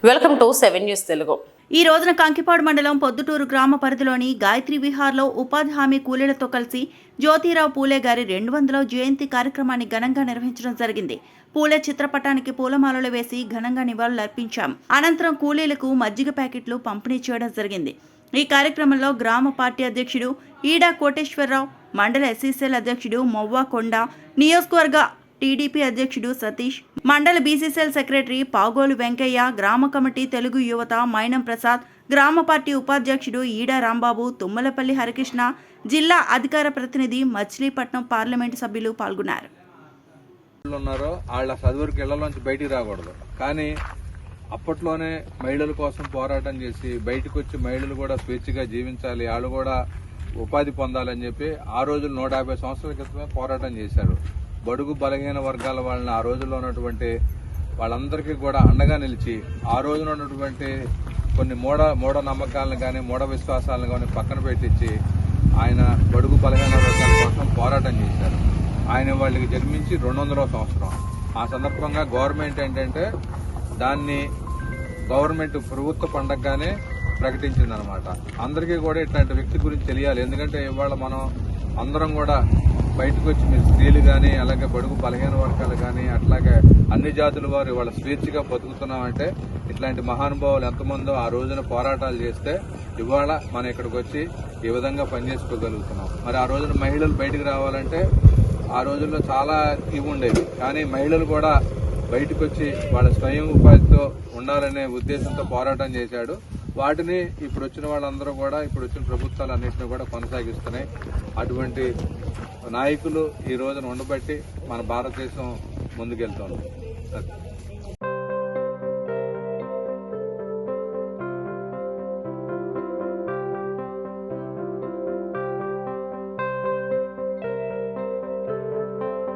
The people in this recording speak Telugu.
Welcome to 7 news Telugu. ఈ రోజున కంకిపాడు మండలం పొద్దుటూరు గ్రామ పరిధిలోని గాయత్రి విహార్లో ఉపాధి హామీ కూలీలతో కలిసి జ్యోతిరావు పూలే గారి 200వ జయంతి కార్యక్రమాన్ని ఘనంగా నిర్వహించడం జరిగింది. పూలే చిత్రపటానికి పూలమాలలు వేసి ఘనంగా నివాళులర్పించాం. అనంతరం కూలీలకు మజ్జిగ ప్యాకెట్లు పంపిణీ చేయడం జరిగింది. ఈ కార్యక్రమంలో గ్రామ పార్టీ అధ్యక్షుడు ఈడా కోటేశ్వరరావు, మండల ఎస్సీసీఎల్ అధ్యక్షుడు మొవ్వా కొండ, నియోజకవర్గ టీడీపీ అధ్యక్షుడు సతీష్, మండల బీసీసీఎల్ సెక్రటరీ పాగోలు వెంకయ్య, గ్రామ కమిటీ తెలుగు యువత మైనం ప్రసాద్, గ్రామ పార్టీ ఉపాధ్యక్షుడు ఈడా రాంబాబు, తుమ్మలపల్లి హరికృష్ణ, జిల్లా అధికార ప్రతినిధి మచిలీపట్నం పార్లమెంటు సభ్యులు పాల్గొన్నారు. వాళ్ళ చదువుకి ఇళ్లలోంచి బయటికి రాకూడదు, కానీ అప్పట్లోనే మహిళల కోసం పోరాటం చేసి బయటకు వచ్చి మహిళలు కూడా స్వేచ్ఛగా జీవించాలి, వాళ్ళు కూడా ఉపాధి పొందాలని చెప్పి ఆ రోజులు 150 సంవత్సరాల క్రితమే పోరాటం చేశారు. బడుగు బలహీన వర్గాల వాళ్ళని ఆ రోజుల్లో ఉన్నటువంటి వాళ్ళందరికీ కూడా అండగా నిలిచి ఆ రోజున ఉన్నటువంటి కొన్ని మూఢ నమ్మకాలను కానీ మూఢ విశ్వాసాలను కానీ పక్కన పెట్టించి ఆయన బడుగు బలహీన వర్గాల కోసం పోరాటం చేశారు. ఆయన వాళ్ళకి జన్మించి 200వ సంవత్సరం. ఆ సందర్భంగా గవర్నమెంట్ ఏంటంటే దాన్ని ప్రభుత్వ పండగగానే ప్రకటించిందనమాట. అందరికీ కూడా ఇట్లాంటి వ్యక్తి గురించి తెలియాలి. ఎందుకంటే ఇవాళ మనం అందరం కూడా బయటకు వచ్చి మీరు స్త్రీలు కానీ అలాగే బడుగు బలహీన వర్గాలు కానీ అట్లాగే అన్ని జాతుల వారు ఇవాళ స్వేచ్ఛగా బతుకుతున్నామంటే ఇట్లాంటి మహానుభావులు ఎంతమందో ఆ రోజున పోరాటాలు చేస్తే ఇవాళ మనం ఇక్కడికి వచ్చి ఈ విధంగా పనిచేసుకోగలుగుతున్నాం. మరి ఆ రోజున మహిళలు బయటకు రావాలంటే ఆ రోజుల్లో చాలా ఇవి ఉండేది, కానీ మహిళలు కూడా బయటకు వచ్చి వాళ్ళ స్వయం ఉపాధితో ఉండాలనే ఉద్దేశంతో పోరాటం చేశాడు. వాటిని ఇప్పుడు వచ్చిన వాళ్ళందరూ కూడా ఇప్పుడు వచ్చిన ప్రభుత్వాలు అన్నింటినీ కూడా కొనసాగిస్తున్నాయి. అటువంటి నాయకులు ఈ రోజున ఉండబట్టి మన భారతదేశం ముందుకెళ్తోంది.